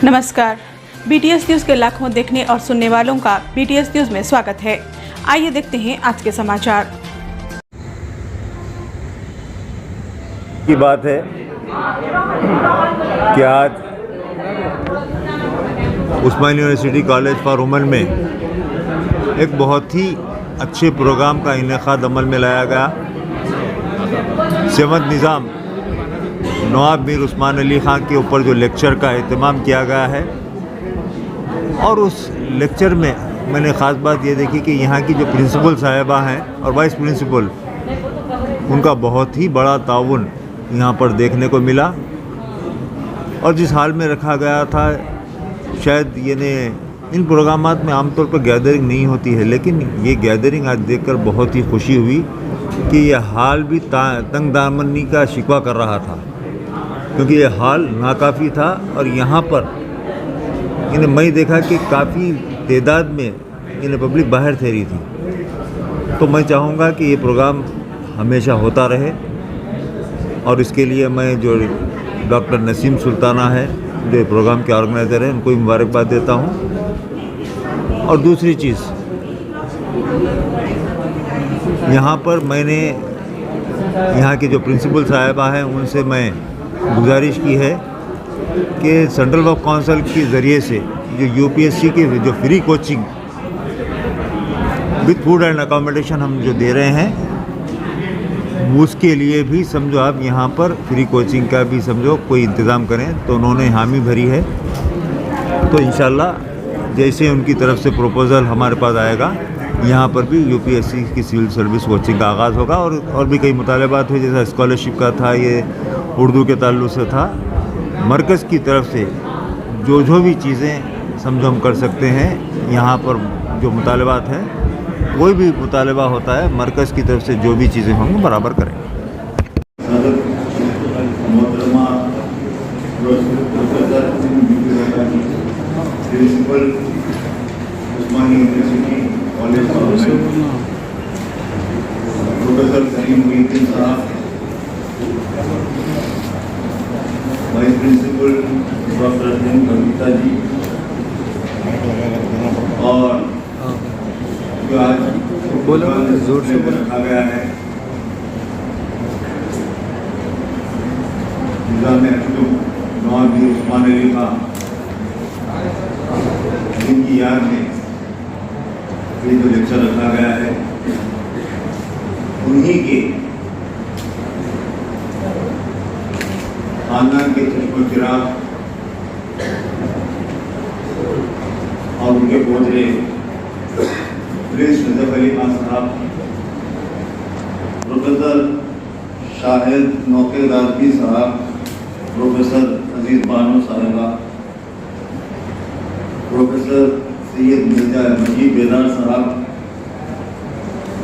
नमस्कार। BTS news के लाखों देखने और सुनने वालों का BTS न्यूज़ में स्वागत है। आइए देखते हैं आज के समाचार। की बात है कि आज उस्मानिया यूनिवर्सिटी कॉलेज फॉर वुमेन में एक बहुत ही अच्छे प्रोग्राम का इनेकाद अमल में लाया गया। सेवंत निज़ाम नवाब मीर उस्मान अली ख़ान के ऊपर जो लेक्चर का एहतमाम किया गया है, और उस लेक्चर में मैंने ख़ास बात ये देखी कि यहाँ की जो प्रिंसिपल साहिबा हैं और वाइस प्रिंसिपल, उनका बहुत ही बड़ा ताउन यहाँ पर देखने को मिला। और जिस हाल में रखा गया था, शायद इन प्रोग्रामात में आमतौर पर गैदरिंग नहीं होती है, लेकिन ये गैदरिंग आज देखकर बहुत ही खुशी हुई कि यह हाल भी तंग दामनी का शिकवा कर रहा था, क्योंकि ये हाल नाकाफ़ी था। और यहाँ पर मैं देखा कि काफ़ी तादाद में पब्लिक बाहर ठहरी थी। तो मैं चाहूँगा कि ये प्रोग्राम हमेशा होता रहे, और इसके लिए मैं जो डॉक्टर नसीम सुल्ताना है, जो प्रोग्राम के ऑर्गेनाइज़र हैं, उनको मुबारकबाद देता हूँ। और दूसरी चीज़, यहाँ पर मैंने यहाँ के जो प्रिंसिपल साहिबा हैं उनसे मैं गुजारिश की है कि सेंट्रल वर्क काउंसिल के ज़रिए से जो UPSC के जो free coaching with food and accommodation हम जो दे रहे हैं, उसके लिए भी समझो आप यहाँ पर फ्री कोचिंग का भी समझो कोई इंतज़ाम करें। तो उन्होंने हामी भरी है। तो इंशाल्लाह जैसे उनकी तरफ से प्रपोज़ल हमारे पास आएगा, यहाँ पर भी UPSC की सिविल सर्विस कोचिंग का आगाज़ होगा। और भी कई मुतालबात हुए, जैसा स्कॉलरशिप का था, ये उर्दू के ताल्लुक़ से था। मरकज़ की तरफ से जो भी चीज़ें समझो हम कर सकते हैं, यहाँ पर जो मुतालबात हैं, कोई भी मुतालबा होता है, मरकज़ की तरफ से जो भी चीज़ें होंगी बराबर करेंगे। Principal Osmania university college professor Salim Mohiuddin साहब, vice principal doctor Kavita ji, और जो आज जोर से रखा गया है निज़ाम नवाब मीर उस्मान अली ख़ान, जिनकी याद में ये जो लेक्चर रखा गया है, उन्हीं के खानदान के चश्मो चिराग और उनके पोतरे प्रिंस नजफ अली खान साहब, प्रोफेसर शाहिद नौकेदारजी साहब, प्रोफेसर अजीज बानो साहिबा, प्रोफेसर सैयद मिर्जा मजीद बेदार साहब,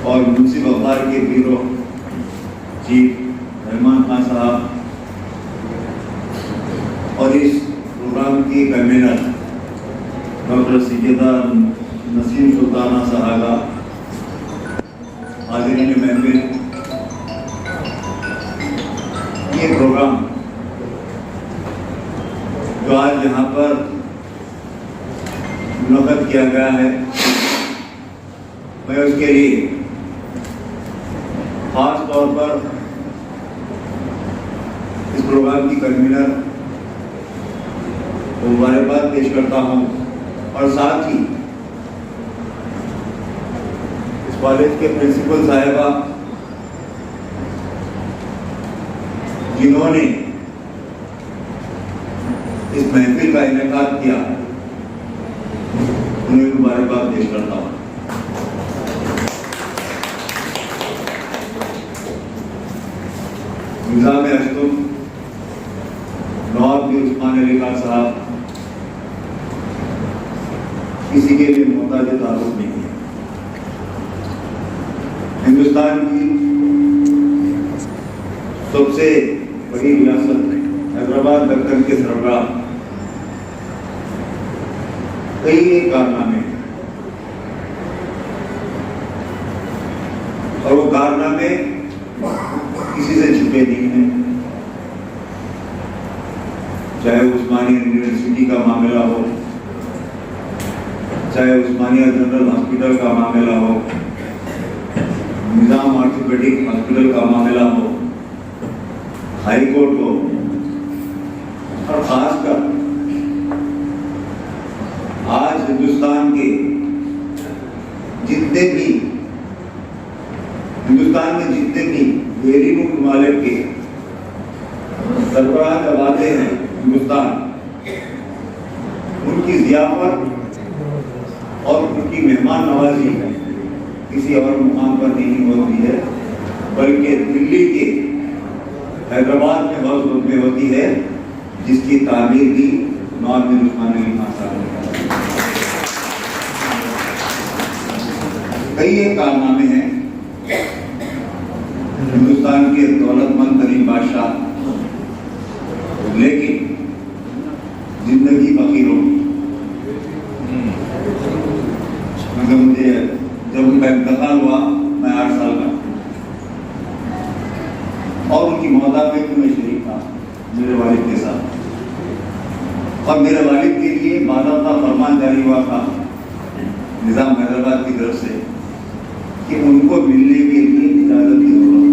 और मुंशी अखबार के ब्यूरो चीफ रहमान खान साहब, और इस प्रोग्राम की कन्वीनर डॉक्टर सैयदा नसीम सुल्ताना साहबा, हाज़रीन महफिल, ये प्रोग्राम जो आज यहाँ पर मुनक़्क़द किया गया है, मैं उसके लिए ख़ास तौर पर इस प्रोग्राम की कन्वीनर को मुबारकबाद पेश करता हूँ, और साथ ही इस कॉलेज के प्रिंसिपल साहिबा, जिन्होंने इस महफिल का इनेकाद किया, उन्हें मुबारकबाद पेश करता हूँ। निज़ाम अस्तुम नवाब मीर उस्मान अली ख़ान साहब किसी के लिए मोहताज तारुफ नहीं है। हिंदुस्तान की सबसे बड़ी रियासत हैदराबाद दक्कन के सरबराह कई कारनामे, और वो कारनामे किसी से छुपे नहीं हैं। चाहे उस्मानिया यूनिवर्सिटी का मामला हो, चाहे उस्मानिया जनरल हॉस्पिटल का मामला हो, निजाम ऑर्थोपेडिक हॉस्पिटल का मामला हो, हाई कोर्ट हो, और खासकर आज हिंदुस्तान में जितने भी वेरी ममालिक के सरबराह दबाते हैं हिंदुस्तान, उनकी ज़ियाफत और उनकी मेहमान नवाजी किसी और मुकाम पर नहीं होती है, बल्कि दिल्ली के हैदराबाद में हाउस में होती है, जिसकी तामीर भी नवाब मीर उस्मान अली खान साहब ने कई एक कारनामे हैं। हिंदुस्तान के दौलतमंद तरीन बादशाह, लेकिन जिंदगी फकीरों, मुझे जब उनका इंतकाल हुआ मैं 8 साल का, और उनकी मौदा में भी मैं शरीक था मेरे वालिद के साथ, और मेरे वालिद के लिए बाज़ाब्ता फरमान जारी हुआ था निज़ाम हैदराबाद की तरफ से कि उनको मिलने के लिए इजाजत की जरूरत,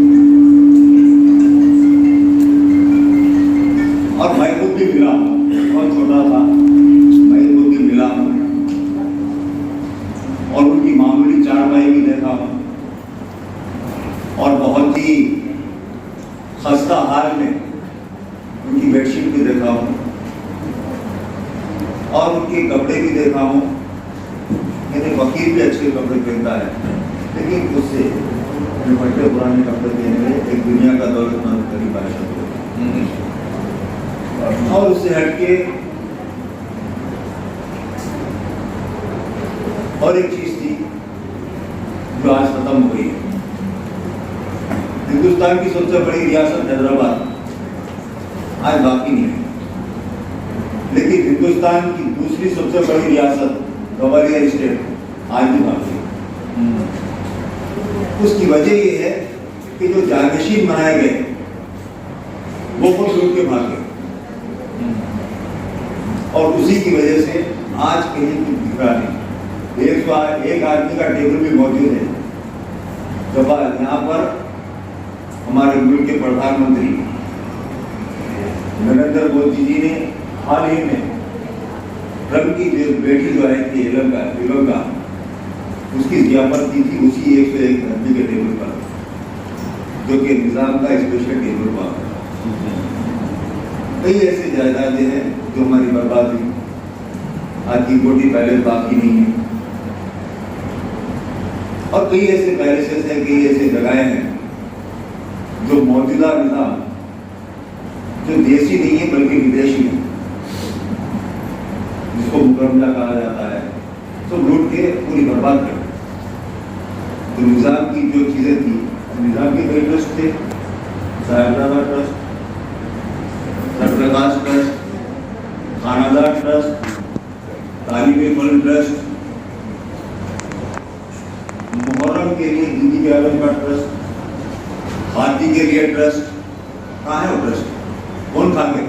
और मैं खुद भी मिला, बहुत छोटा था, मैं खुद भी मिला और उनकी मामूली चारपाई भी देखा हूँ, और बहुत ही खस्ता हाल में उनकी बेडशीट भी देखा हूँ, और उनके कपड़े भी देखा हूँ। मेरे वकील भी अच्छे कपड़े पहनता है, लेकिन उससे फटे पुराने कपड़े पहने एक दुनिया का दौलतमंद गरीब बादशाह, और उससे हटके और एक चीज थी जो आज खत्म हो गई है। हिंदुस्तान की सबसे बड़ी रियासत हैदराबाद आज बाकी नहीं है, लेकिन हिंदुस्तान की दूसरी सबसे बड़ी रियासत ग्वालियर स्टेट आज भी बाकी है। उसकी वजह यह है कि जो जानशीन बनाए गए वो खुद लूट के भाग गए, और उसी की वजह से आज कहीं कुछ दिखा नहीं। एक आदमी का टेबल भी मौजूद है। जब यहाँ पर हमारे मुल्क के प्रधानमंत्री नरेंद्र मोदी जी ने हाल ही में ट्रम्प की जो बेटी जो आई थी इलंका, उसकी ज़ियाफत की थी उसी 101 आदमी के टेबल पर, जो कि निज़ाम का स्पेशल टेबल पर। कई ऐसे जायदादें हैं जो हमारी बर्बाद हुई, आज की कोटी पैलेस बाकी नहीं है, और कई ऐसे पैलेसेस हैं, कई ऐसे जगहें हैं जो मौजूदा निज़ाम जो देसी नहीं है बल्कि विदेशी है, जिसको मुकरमला कहा जाता है, तो लूट के पूरी बर्बाद कर। तो निज़ाम की जो चीज़ें थी, निज़ाम के कई ट्रस्ट थे, Sahibzada trust, Sarprakash trust, Khanadar trust, Talib-e-Fal trust, Muharram के लिए दीदी के आलम का ट्रस्ट, खादी के लिए ट्रस्ट, कहाँ है वो ट्रस्ट? कौन खा गए?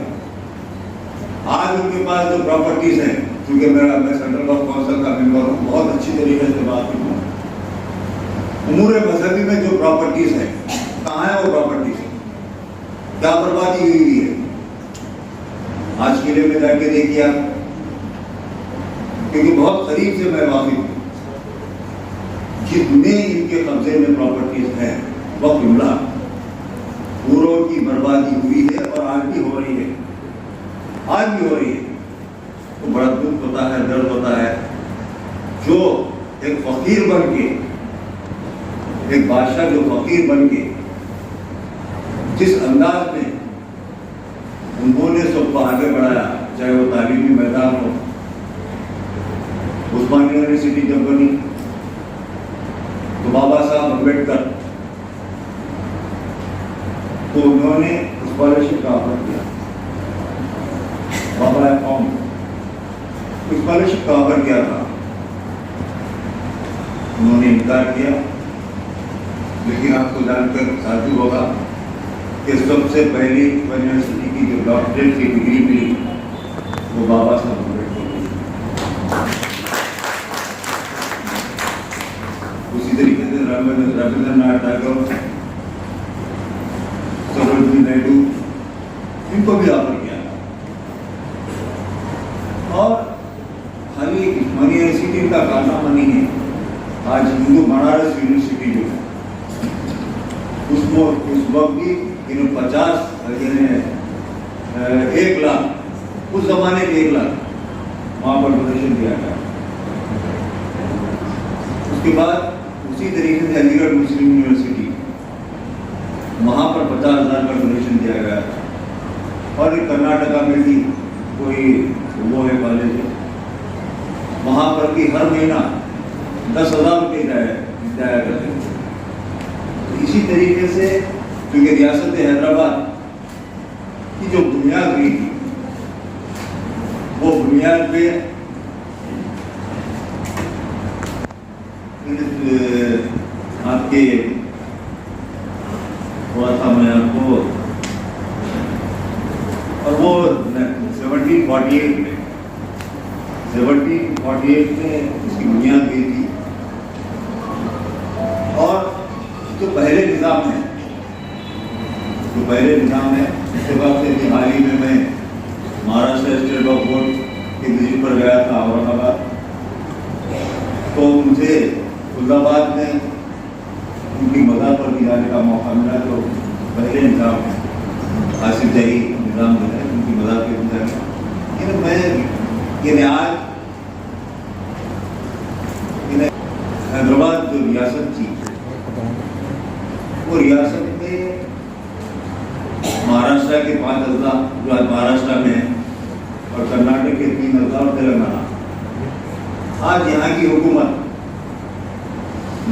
आज उनके पास जो प्रॉपर्टीज हैं, क्योंकि मैं सेंट्रल गवर्नमेंट काउंसिल का मेंबर हूँ, बहुत अच्छी तरीके से बात करूँ, उमूर मजहबी में जो प्रॉपर्टीज है, कहाँ है वो प्रॉपर्टीज? क्या बर्बादी हुई है? आज किले में जाके देखिए आप, क्योंकि बहुत करीब से मैं वाकिफ हूँ, जितने इनके कब्जे में प्रॉपर्टीज हैं वह जुमला पूरों की बर्बादी हुई है, और आज भी हो रही है, आज भी हो रही है। तो बड़ा दुख होता है, दर्द होता है, जो एक फकीर बन के, एक बादशाह जो फकीर बन के जिस अंदाज में उन्होंने सबको आगे बढ़ाया, चाहे वो तालीमी मैदान हो, उस्मानिया यूनिवर्सिटी जब बनी तो बाबा साहब अम्बेडकर, तो उन्होंने स्कॉलरशिप का ऑफर किया, बाबा कौम स्कॉलरशिप का ऑफर किया था, उन्होंने इनकार किया। लेकिन आपको जानकर साथी होगा कि सबसे पहली यूनिवर्सिटी की जो डॉक्टरेट की डिग्री मिली वो बाबा साहब अम्बेडकर। उसी तरीके से रविंद्रनाथ टैगोर, सरोजिनी नायडू, इनको भी ऑफर किया। और खाली उस्मानिया यूनिवर्सिटी का कारनामा नहीं है, आज हिंदू बनारस यूनिवर्सिटी जो है उसको उस वक्त भी 50 1 लाख, उस जमाने में 1 लाख वहाँ पर डोनेशन दिया गया। उसके बाद उसी तरीके से अलीगढ़ मुस्लिम यूनिवर्सिटी, वहाँ पर 50,000 का डोनेशन दिया गया। और कर्नाटका में भी कोई वो है कॉलेज है, वहाँ पर भी हर महीना 10,000 रुपये दिया करते हैं। इसी तरीके से क्योंकि रियासत हैदराबाद की जो बुनियाद हुई थी, वो बुनियाद पे आपके हुआ था, मैं आपको, और वो 1748 में इसकी बुनियाद हुई थी। और जो पहले निज़ाम है, इसके बाद से हाल ही में मैं महाराष्ट्र स्टेट वक्फ बोर्ड के विजिट पर गया था औरंगाबाद, तो मुझे फुल्लाबाद में उनकी मज़ार पर भी जाने का मौका मिला। तो पहले निज़ाम है, आसिफ जाही निज़ाम जो है, उनकी मज़ार पर भी जाने, मैं आज हैदराबाद जो रियासत थी, वो रियासत में महाराष्ट्र के 5 अजला जो आज महाराष्ट्र में है, और कर्नाटक के 3 अजला और तेलंगाना। आज यहाँ की हुकूमत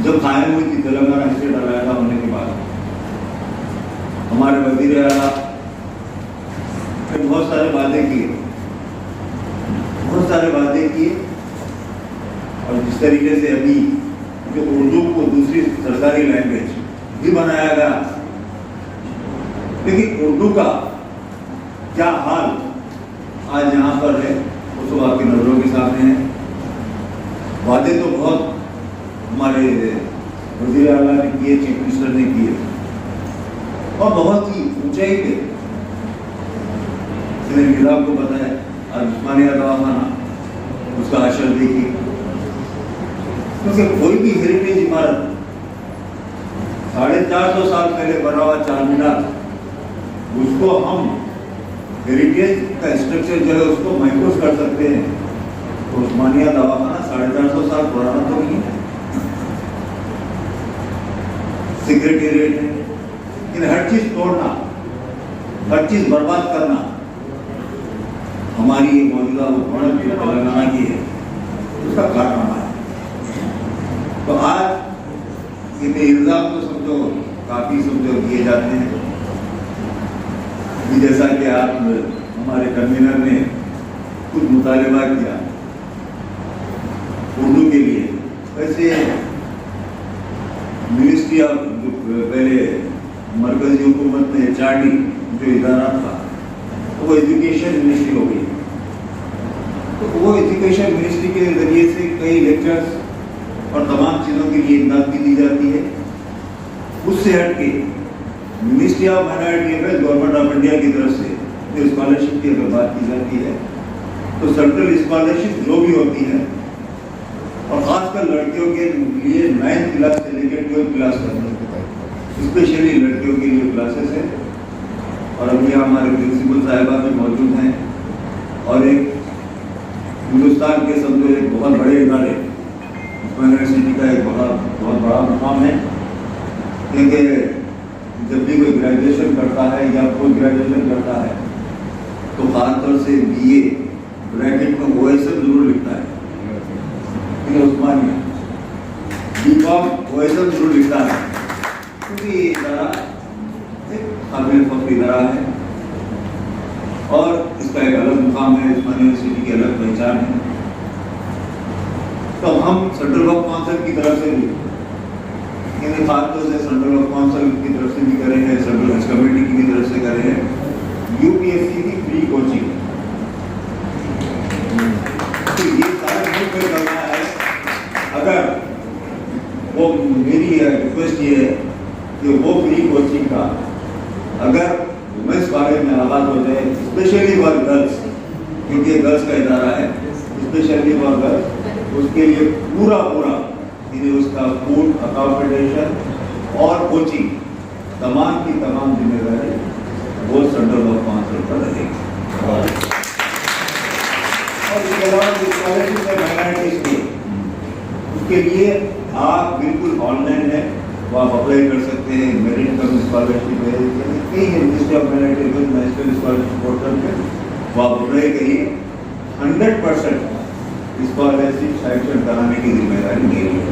जब कायम हुई थी, तेलंगाना स्टेट अलहदा होने के बाद, हमारे वज़ीर आला ने बहुत सारे वादे किए, और जिस तरीके से अभी जो उर्दू को दूसरी सरकारी लैंग्वेज भी बनाया गया, लेकिन उर्दू का क्या हाल आज यहाँ पर है वो सब आपकी नजरों के सामने है। वादे तो बहुत हमारे वज़ीर आला ने किए, चीफ मिनिस्टर ने किए, और बहुत ही ऊंचाई पे आपको पता है। आज उस्मानिया दवाखाना, उसका अशर देखिए, क्योंकि कोई भी हेरिटेज इमारत 450 साल पहले बना हुआ चार मीनार, उसको हम हेरिटेज का स्ट्रक्चर जो है उसको महफूज कर सकते हैं। तो उस्मानिया दवाखाना 450 साल पुराना तो नहीं है, सेक्रेटेरिएट है, लेकिन हर चीज तोड़ना, हर चीज बर्बाद करना हमारी ये मौजूदा हुकूमत जो तेलंगाना की है उसका कारनामा है। तो आज ये इल्जाम तो समझो काफी किए जाते हैं, जैसा कि आप हमारे कन्वीनर ने कुछ मुतालबा किया उर्दू के लिए। वैसे मिनिस्ट्री ऑफ जो पहले मरकजी हुकूमत में HRD जो इदारा था, तो वो एजुकेशन मिनिस्ट्री हो गई। तो वो एजुकेशन मिनिस्ट्री के जरिए से कई लेक्चर्स और तमाम चीज़ों के लिए इमदाद भी दी जाती है। उससे हट के ministry of minority affairs government of India की तरफ से जो स्कॉलरशिप की अगर बात की जाती है, तो सेंट्रल स्कॉलरशिप जो भी होती है, और ख़ासकर लड़कियों के लिए 9th क्लास से लेकर 12th क्लास तक स्पेशली लड़कियों के लिए क्लासेस है। और अभी हमारे प्रिंसिपल साहिबा भी मौजूद हैं, और एक हिंदुस्तान के समझो एक बहुत बड़े इदारे यूनिवर्सिटी का एक बहुत बड़ा मुकाम है, क्योंकि जब भी कोई ग्रेजुएशन करता है या पोस्ट ग्रेजुएशन करता है तो खासतौर से BA ब्रैकेट में OSM जरूर लिखता है, उस्मानिया BCom OSM जरूर लिखता है, क्योंकि ये इदारा एक काबिल फख्र इदारा है और इसका एक अलग मुकाम है, उस्मानिया यूनिवर्सिटी की अलग पहचान है। तो हम सेंट्रल वक्फ काउंसिल की तरफ से भी, खासतौर से सेंट्रल वक्फ काउंसिल की तरफ से भी करे हैं, सेंट्रल हज कमेटी की तरफ से करे हैं, UPSC की फ्री कोचिंग वो मेरी रिक्वेस्ट ये है कि वो फ्री कोचिंग का अगर वुमेंस कॉलेज में आगाज हो जाए, स्पेशली फॉर गर्ल्स, क्योंकि गर्ल्स का इदारा है, स्पेशली फॉर गर्ल्स, उसके लिए पूरा उसका फूड अकोमोडेशन और कोचिंग तमाम की तमाम जिम्मेदारी वो सेंट्रल गवर्नमेंट काउंसिल पर रहेगी। और इसके अलावा स्कॉलरशिप है माइनॉरिटीज की, उसके लिए आप बिल्कुल ऑनलाइन है, वो आप अप्लाई कर सकते हैं। मेरिट कम स्कॉलरशिप है, कई है ministry of minority national scholarship portal पे, वो आप अप्लाई करिए। 100% स्कॉलरशिप सैंक्शन कराने की जिम्मेदारी मेरी है।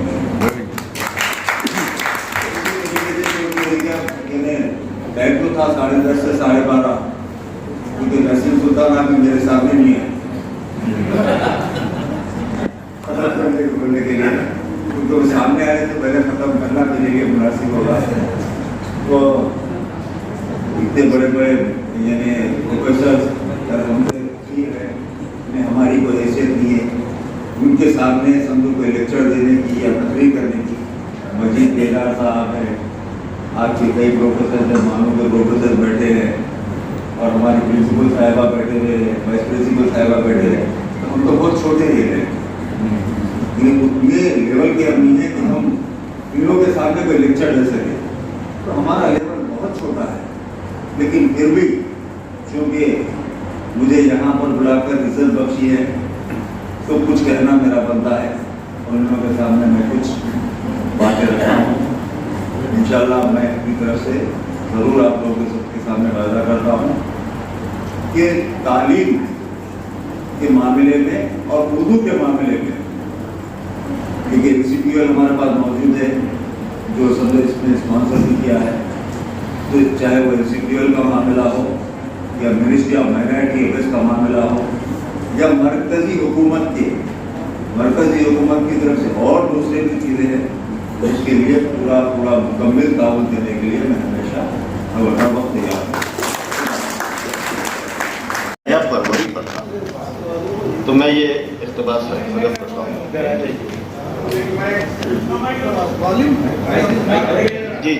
टाइम तो था 10:30 से 12:30, क्योंकि नसीम सुल्तान अभी मेरे सामने नहीं है बोलने के लिए, क्योंकि वो सामने आए तो पहले खत्म करना मेरे लिए मुनासिब होगा। तो इतने बड़े बड़े यानी प्रोफेसर हमसे ठीक है, हमारी कोई हैसियत नहीं है उनके सामने समझो कोई लेक्चर देने की या तकरीर करने की। मजीद बेदार साहब है, आपके कई प्रोफेसर हैं, मानो के प्रोफेसर बैठे हैं, और हमारी प्रिंसिपल साहिबा बैठे हुए हैं, वाइस प्रिंसिपल साहिबा बैठे हैं, तो हम तो बहुत छोटे ही हैं। ये लेवल के हम नहीं है कि हम इन लोगों के सामने कोई लेक्चर दे सके, तो हमारा लेवल बहुत छोटा है। लेकिन फिर भी चूँकि मुझे यहाँ पर बुलाकर इज्जत बख्शी है, तो कुछ कहना मेरा बनता है, और इन लोगों के सामने मैं कुछ बातें रखता हूँ। इंशाल्लाह मैं अपनी तरफ से ज़रूर आप लोगों के सबके सामने वादा करता हूँ कि तालीम के मामले में और उर्दू के मामले में, क्योंकि NCPL हमारे पास मौजूद है जो समझो इसमें स्पॉन्सर भी किया है, तो चाहे वो NCPL का मामला हो या मिनिस्ट्री ऑफ माइनॉरिटी अफेयर्स का मामला हो या मरकजी हुकूमत की तरफ से और दूसरे भी चीज़ें हैं, उसके लिए पूरा मुकम्मल ताउन देने के लिए मैं हमेशा हर वक्त तैयार हूँ। फरवरी पर था, तो मैं ये इख्तिबास करता हूँ। जी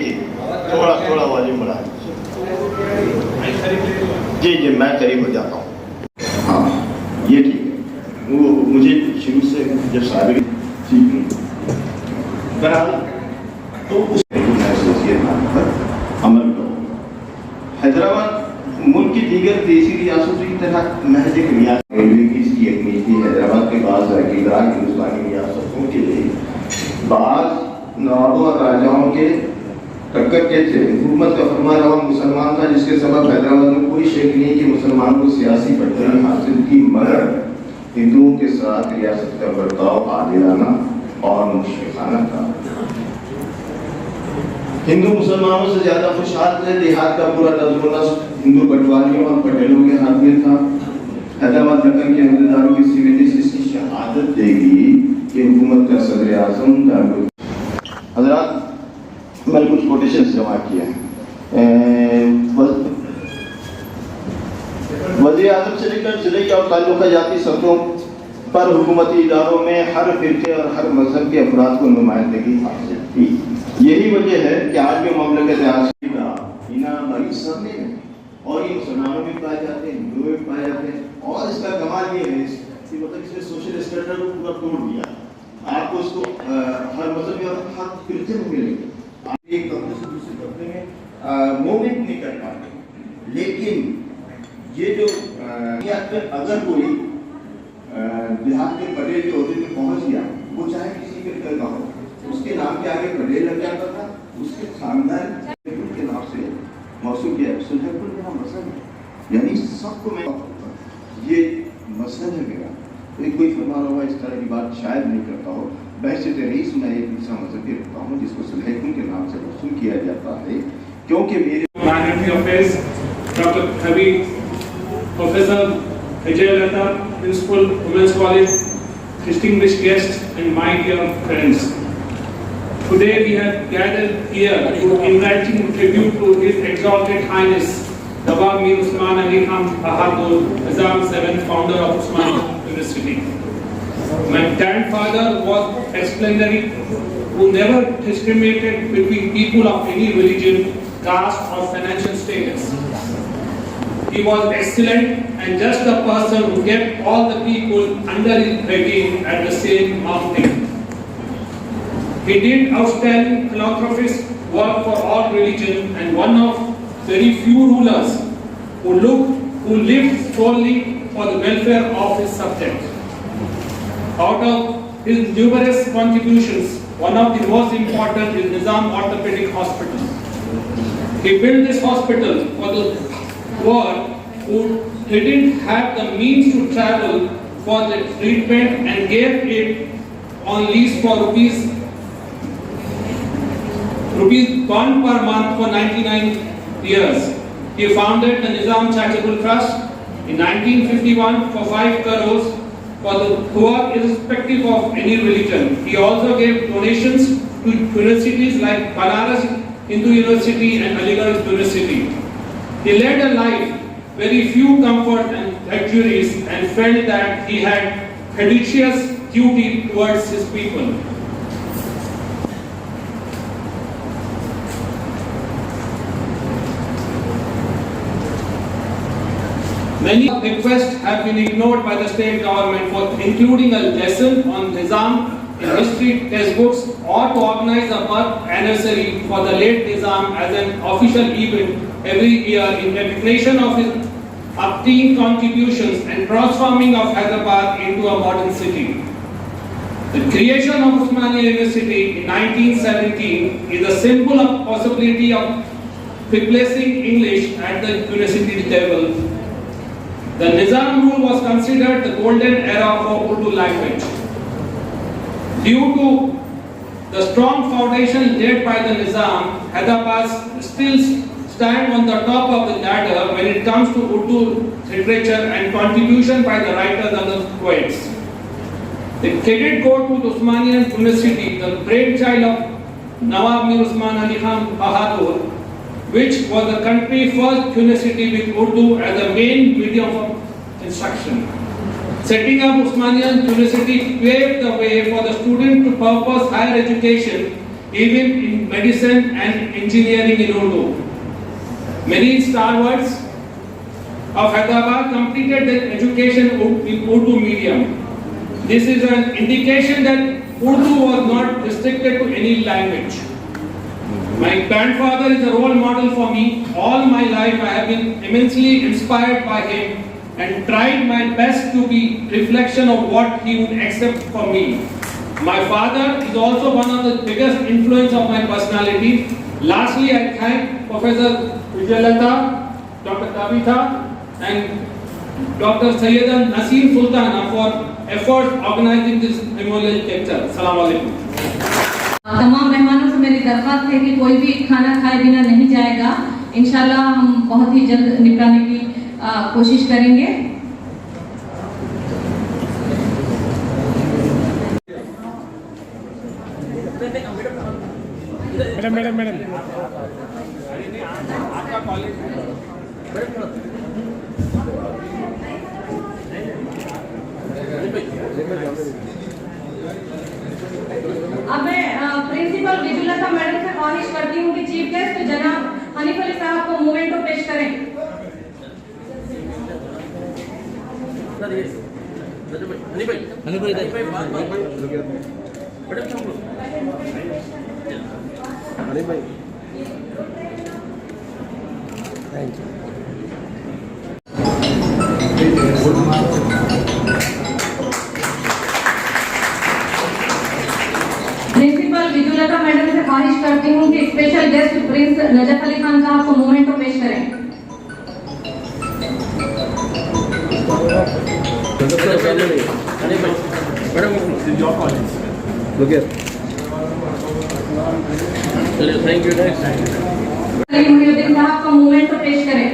थोड़ा वॉल्यूम बढ़ा। जी मैं करीब हो जाता हूँ। हाँ ये ठीक है। वो मुझे शुरू से जब साबिर बहरहाल तो उस पर अमल करूँगा। हैदराबाद मुल्क की दीगर देसी रियासतों की तरह महज एक रियासत रेलवे की इसकी अहमियत थी। हैदराबाद के बाद जागीरदार हिंदुस्तानी रियासतों के लिए बाज़ नवाबों और राजाओं के टक्कर के थे। हुकूमत का फरमानरवा मुसलमान था, जिसके सबब हैदराबाद में कोई शक नहीं कि मुसलमानों को सियासी बढ़तरी हासिल की, मगर हिंदुओं के साथ रियासत का बर्ताव आदिलाना और मुश्फिकाना था। हिंदू मुसलमानों से ज्यादा खुशहाल थे। देहात का पूरा नज़्म हिंदू पटवारियों और पटेलों के हाथ में था। हैदराबाद नगर के अहदेदारों की सीवेदी से इसकी शहादत देगी कि हुकूमत का सदर आज़म हजरात, मैंने कुछ कोटेशन जमा किए हैं। वज़ीर आज़म से लेकर ज़िले और ताल्लुकाती सतहों पर हुकूमती इदारों में हर फिरके और हर मजहब के अफराद को नुमाइंदगी हासिल थी। यही वजह है कि आज भी ममलकत मरीज सब में है, और ये मुसलमानों में पाए जाते हैं, हिंदुओं में पाए जाते हैं। और इसका कमाल ये है कि मतलब इसने सोशल स्टैंडर्ड को पूरा तोड़ दिया। आपको उसको हर मजहब में और हर फिरके में मिलेंगे, आप एक कपड़े से दूसरे कपड़े में मूवमेंट नहीं कर पाते। लेकिन ये जो अगर कोई बिहार के पटेल के ओहदे पे पहुंच गया, वो चाहे किसी के फिर का हो, उसके नाम के आगे पटेल लग जाता था, उसके खानदान के नाम से मौसूल किया। सुलहपुर मेरा मसहब है, यानी सबको मैं ये मसहब है मेरा। कोई फरमा हुआ इस तरह की बात शायद नहीं करता हो। बहशत रईस मैं एक दूसरा मजहब भी रखता हूँ जिसको सुलहपुर के नाम से मौसूल किया जाता है, क्योंकि मेरे minority affairs doctor Kabir, professor Vijay Lata, Principal, Women's College, distinguished guests and my dear friends. Today we have gathered here to inviting tribute to His Exalted Highness Nawab Mir Usman Ali Khan Bahadur, Nizam 7th founder of Usmania University. My grandfather was exemplary who never discriminated between people of any religion, caste or financial status. He was excellent and just the person who kept all the people under his regime at the same mountain. He did outstanding philanthropist work for all religion and one of very few rulers who lived solely for the welfare of his subjects. Out of his numerous contributions, one of the most important is Nizam Orthopedic Hospital. He built this hospital for the poor who didn't have the means to travel for the treatment and gave it on lease for rupees 1 per month for 99 years. He founded the Nizam Charitable Trust in 1951 for 5 crores for the poor irrespective of any religion. He also gave donations to universities like Banaras Hindu University and Aligarh University. He led a life very few comfort and luxuries and felt that he had fiducious duty towards his people. Many requests have been ignored by the state government for including a lesson on Nizam in history textbooks or to organize a birth anniversary for the late Nizam as an official event every year in recognition of his obtained contributions and transforming of Hyderabad into a modern city. The creation of Osmania University in 1917 is a symbol of possibility of replacing English at the university level. The Nizam rule was considered the golden era for Urdu language. Due to the strong foundation laid by the Nizam, Hyderabad still stand on the top of the ladder when it comes to Urdu literature and contribution by the writers and the poets. The credit go to Osmania University, the brainchild of Nawab Mir Usman Ali Khan Bahadur, which was the country's first university with Urdu as the main medium of instruction. Setting up Osmania University paved the way for the student to pursue higher education, even in medicine and engineering in Urdu. Many stalwarts of Hyderabad completed their education in Urdu medium. This is an indication that Urdu was not restricted to any language. My grandfather is a role model for me. All my life I have been immensely inspired by him and tried my best to be reflection of what he would accept from me. My father is also one of the biggest influence of my personality. Lastly, I thank Professor Vijayalata, Dr. Kavitha and Dr. Sayyidan Naseem Sultana for efforts organizing this memorial lecture. Assalamu alaikum. तमाम मेहमानों से मेरी दरख्वास्त है कि कोई भी खाना खाए बिना नहीं जाएगा। इंशाल्लाह हम बहुत ही जल्द निपटाने की कोशिश करेंगे। मैडम आपका कॉलेज अब मैं प्रिंसिपल विजुलता मैडम से ख्वाहिश करती हूँ कि चीफ गेस्ट जनाब हनीफ अली साहब को मोमेंटो पेश करें। प्रिंसिपल विजुलता मैडम से ख्वाहिश करती हूँ कि special guest Prince Najaf Ali Khan साहब को मोमेंटो पेश करें। Thank you. मुहिउद्दीन साहब को मोमेंटो पेश करें।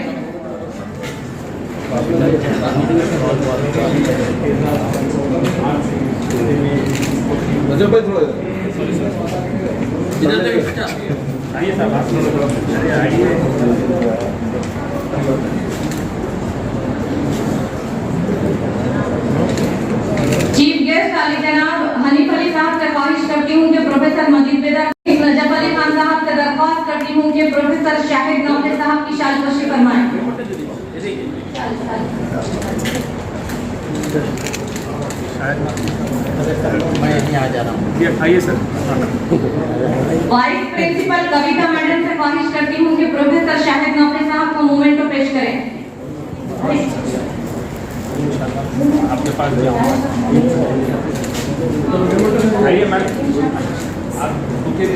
चीफ गेस्ट अली जनाब हनीफ अली साहब से ख्वाहिश करती हूँ कि प्रोफेसर मजीद होंगे प्रोफेसर शाहिद नौके साहब की शालपोशी फरमाएं। आइए सर। वाइस प्रिंसिपल कविता मैडम से ख्वाहिश करती हूँ कि प्रोफेसर शाहिद नौके साहब को मोमेंटो पेश करें। आपके पास दिया आइए मैडम, आप bouquet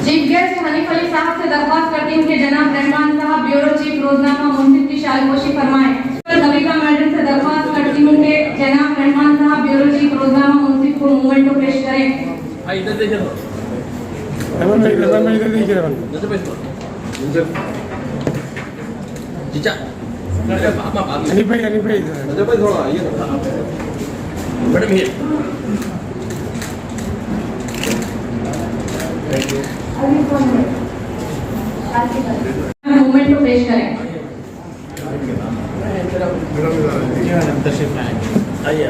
chief guest Hanif Ali साहब से दरख्वास्त करती हूँ कि जनाब रहमान साहब ब्यूरो चीफ रोजनामा मुंसिफ की शालपोशी फरमाएं। कविता मैडम से दरख्वास्त करती हूँ कि जनाब रहमान साहब ब्यूरो चीफ रोजनामा मुंसिफ को मोमेंटो पेश करें। इधर देखिए जीजा अनिल भाई थोड़ा आइए मैडम ये मोमेंटो पेश करें। आइए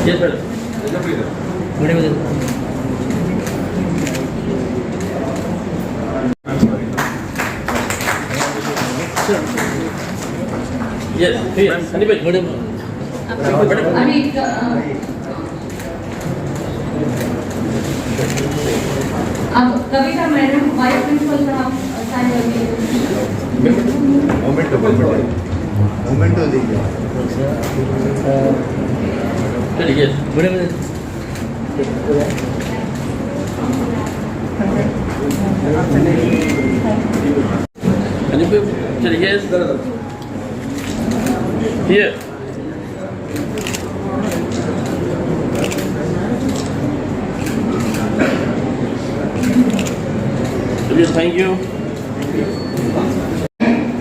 Yes, madam. Yes, yes. Anybody, madam. अभी अब कविता मैडम वाइस प्रिंसिपल साहब साइन करेंगे। मोमेंटो दीजिए। चलिए बड़े चलिए ये थैंक यू।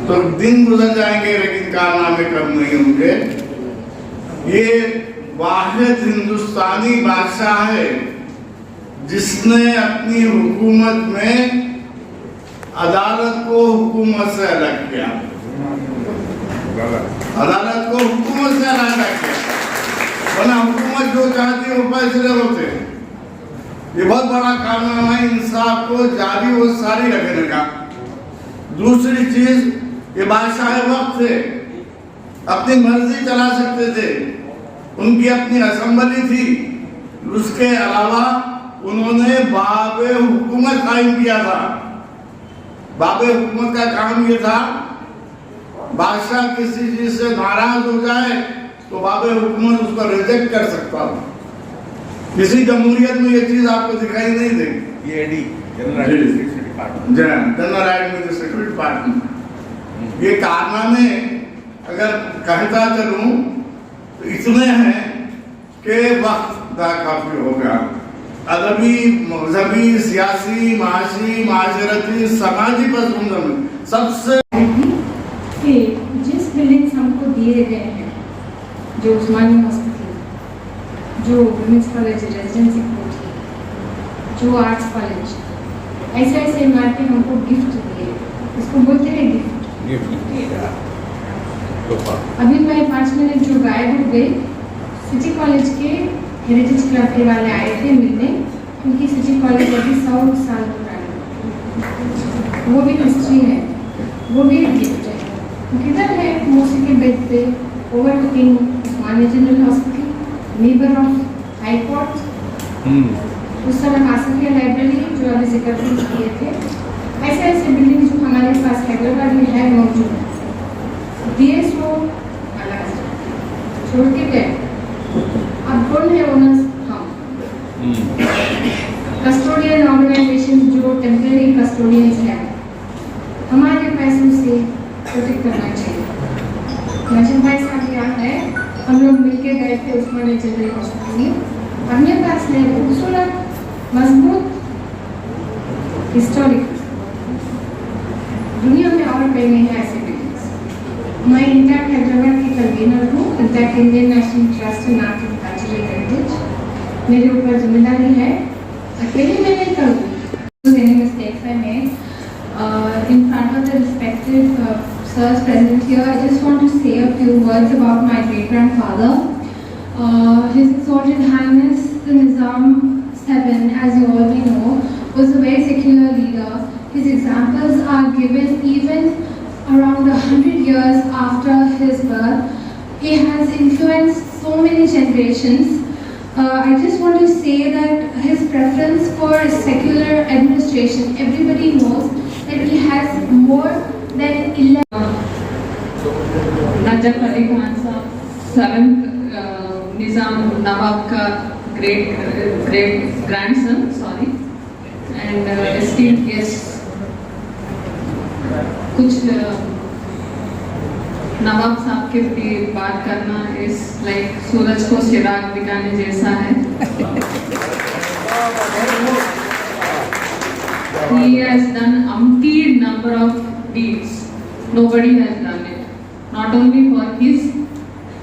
तो दिन गुजर जाएंगे लेकिन कारनामे कम नहीं होंगे। ये वाहिद हिंदुस्तानी बादशाह है जिसने अपनी हुकूमत में अदालत को हुकूमत से अलग किया, अदालत को हुकूमत से अलग किया, वरना हुकूमत जो चाहती है वो फैसले होते हैं। ये बहुत बड़ा कारनामा है इंसाफ को जारी और सारी रखने का। दूसरी चीज, ये बादशाह वक्त थे, अपनी मर्जी चला सकते थे, उनकी अपनी असेंबली थी, उसके अलावा उन्होंने बाबे हुकूमत कायम किया था। बाबे हुकूमत का काम ये था, बादशाह किसी चीज से नाराज हो जाए तो बाबे हुकूमत उसको रिजेक्ट कर सकता था। किसी जमहूरियत में ये चीज आपको दिखाई नहीं देगी। EAD general administrative department. ये कारनामे अगर कहता चलूं तो इतने हैं कि वक्त काफी हो गया। अदबी, मजहबी, सियासी, माशी, माशरती, समाजी पसमंजर में सबसे कि जिस बिल्डिंग्स हमको दिए गए हैं, जो उस्मानी हॉस्पिटल, जो वुमेंस कॉलेज रेजिडेंसी कोठी, जो आर्ट्स कॉलेज, ऐसे ऐसे इमारतें हमको गिफ्ट दिए, इसको बोलते हैं गिफ्ट। अभी मैं 5 मिनट जो गायब हो गए, सिटी कॉलेज के हेरिटेज क्लब के वाले आए थे मिलने, क्योंकि सिटी कॉलेज अभी 100 साल पुराना, वो भी हिस्ट्री है, वो भी एक गिफ्ट है। किधर है मूसी के बेड पे overlooking Osmania general hospital, neighbour of high court, उस समय आसफिया लाइब्रेरी जो अभी जिक्र किए थे। ऐसे ऐसे बिल्डिंग जो हमारे पास हैदराबाद में है मौजूद, DSO अलग छोड़ के गए। अब कौन है ओनर्स? हम। कस्टोडियन ऑर्गेनाइजेशन जो टेम्परेरी कस्टोडियंस हैं, हमारे पैसों से प्रोटेक्ट करना चाहिए। नजम भाई साहब यहाँ है, हम लोग मिलके गए थे उस्मानिया जनरल हॉस्पिटल में। अपने पास है खूबसूरत, मजबूत, हिस्टोरिक, दुनिया में और कहीं नहीं है ऐसे बिल्डिंग्स। मैं इंटैक्ट हैदराबाद की कन्वीनर हूँ, intact Indian national trust in art and cultural heritage. मेरे ऊपर जिम्मेदारी है, अकेले मैं नहीं करूँगी। present here, I just want to say a few words about my great-grandfather. His Exalted Highness the Nizam VII, as you all may know, was a very secular leader. His examples are given even around 100 years after his birth. He has influenced so many generations. I just want to say that his preference for secular administration, everybody knows that he has more than 11. Najaf Ali Khan साहब 7th Nizam Nawab का great grandson, sorry, and esteemed guests. कुछ नवाब साहब के भी बात करना इस like सूरज को चिराग दिखाने जैसा है. He has done umpteen number of deeds. Nobody has done it. Not only for his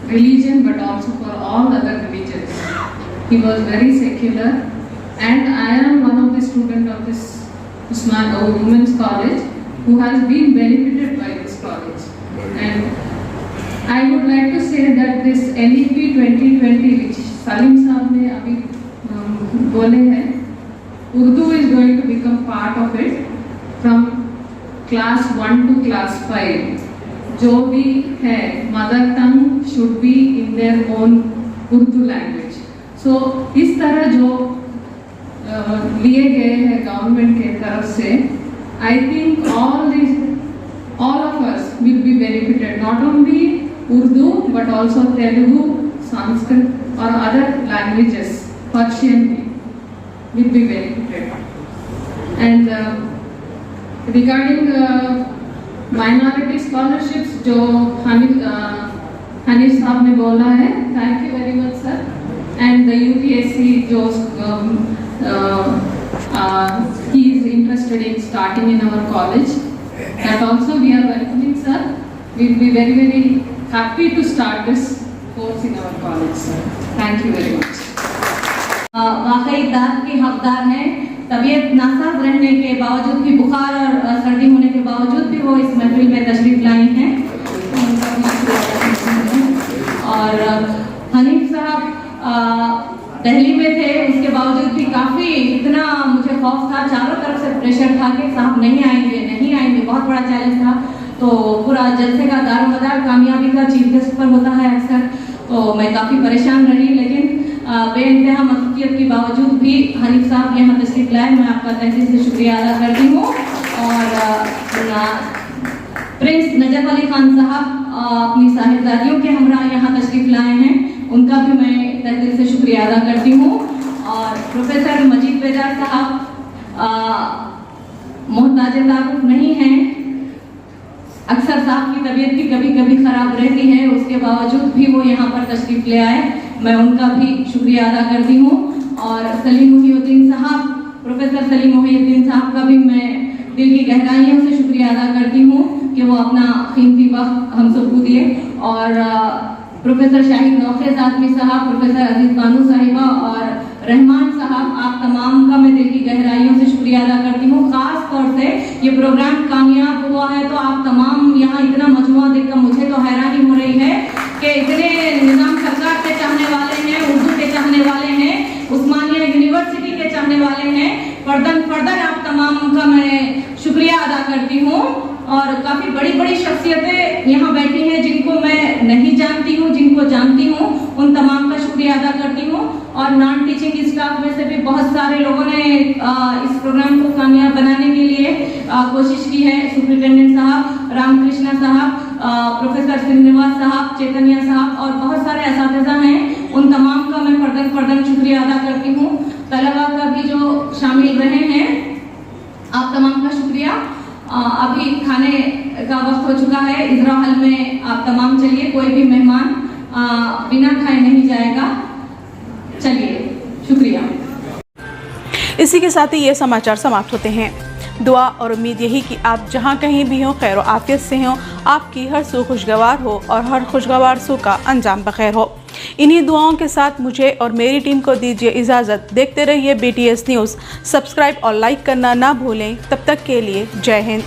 religion but also for all other religions. He was very secular, and I am one of the students of this Women's College who has been benefited by this college. And I would like to say that this NEP 2020 which Salim साहब ने अभी बोले हैं, Urdu is going to become part of it from class 1 to class 5. जो भी है mother tongue should be in their own Urdu language. So इस तरह जो लिए गए हैं गवर्नमेंट के तरफ से, I think all of us will be benefited, not only Urdu but also Telugu, Sanskrit or other languages, Persian will be benefited. And regarding minority scholarships जो हनीफ साहब ने बोला है, thank you very much sir. And the UPSC जो he is interested in starting in our college, that also we are welcoming sir. We will be very very happy to start this course in our college sir. Thank you very much. वाकई दाद के हकदार हैं. तबीयत NASA's रहने के बावजूद भी, बुखार और सर्दी होने के बावजूद भी वो इस महफिल में तशरीफ लाई हैं. और हनीफ साहब दिल्ली में थे, उसके बावजूद भी काफ़ी इतना मुझे खौफ था, चारों तरफ से प्रेशर था कि साहब नहीं आएंगे, बहुत बड़ा चैलेंज था. तो पूरा जलसे का दारोमदार कामयाबी का चीफ गेस्ट पर होता है अक्सर, तो मैं काफ़ी परेशान रही. लेकिन बेइंतहा मसरूफियत के बावजूद भी हनीफ साहब यहाँ तशरीफ लाए, मैं आपका तहे से शुक्रिया अदा करती हूँ. और प्रिंस नजफ अली खान साहब अपनी साहिबजादियों के हमरा यहाँ तशरीफ लाए हैं, उनका भी मैं तहे दिल से शुक्रिया अदा करती हूँ. और प्रोफेसर मजीद बेजार साहब मोहताज तारुफ नहीं हैं, अक्सर साहब की तबीयत भी कभी कभी ख़राब रहती है, उसके बावजूद भी वो यहाँ पर तशरीफ़ ले आए, मैं उनका भी शुक्रिया अदा करती हूँ. और सलीम मोहिउद्दीन साहब, प्रोफेसर सलीम मोहिउद्दीन साहब का भी मैं दिल की गहराइयों से शुक्रिया अदा करती हूँ कि वो अपना कीमती वक्त हम सबको दिए. और प्रोफेसर शाहिद नौखेज आदमी साहब, प्रोफेसर अजीज बानू साहिबा और रहमान साहब, आप तमाम का मैं दिल की गहराइयों से शुक्रिया अदा करती हूँ. ख़ास तौर से ये प्रोग्राम कामयाब हुआ है तो आप तमाम यहाँ इतना मजमुआ देखकर मुझे तो हैरानी हो रही है कि इतने निज़ाम सरकार के चाहने वाले हैं, उर्दू के चाहने वाले हैं, उस्मानिया यूनिवर्सिटी के चाहने वाले हैं. फर्दन आप तमाम का मैं शुक्रिया अदा करती हूँ. और काफ़ी बड़ी बड़ी शख्सियतें यहाँ बैठी हैं जिनको मैं नहीं जानती हूँ, जिनको जानती हूँ, उन तमाम का शुक्रिया अदा करती हूँ. और नॉन टीचिंग स्टाफ में से भी बहुत सारे लोगों ने इस प्रोग्राम को कामयाब बनाने के लिए कोशिश की है. सुप्रिंटेंडेंट साहब, रामकृष्णा साहब, प्रोफेसर श्रीनिवास साहब, चैतन्य साहब और बहुत सारे असातिज़ा हैं, उन तमाम का मैं फर्दन शुक्रिया अदा करती हूँ. तलबा का भी जो शामिल रहे हैं, आप तमाम का शुक्रिया. अभी खाने का वक्त हो चुका है, इजरा हॉल में आप तमाम चलिए, कोई भी मेहमान बिना खाए नहीं जाएगा. चलिए, शुक्रिया. इसी के साथ ही ये समाचार समाप्त होते हैं. दुआ और उम्मीद यही कि आप जहाँ कहीं भी हों खैर आफियत से हों, आपकी हर सू खुशगवार हो और हर खुशगवार सू का अंजाम बखैर हो. इन्हीं दुआओं के साथ मुझे और मेरी टीम को दीजिए इजाज़त. देखते रहिए BTS न्यूज़. सब्सक्राइब और लाइक करना ना भूलें. तब तक के लिए जय हिंद.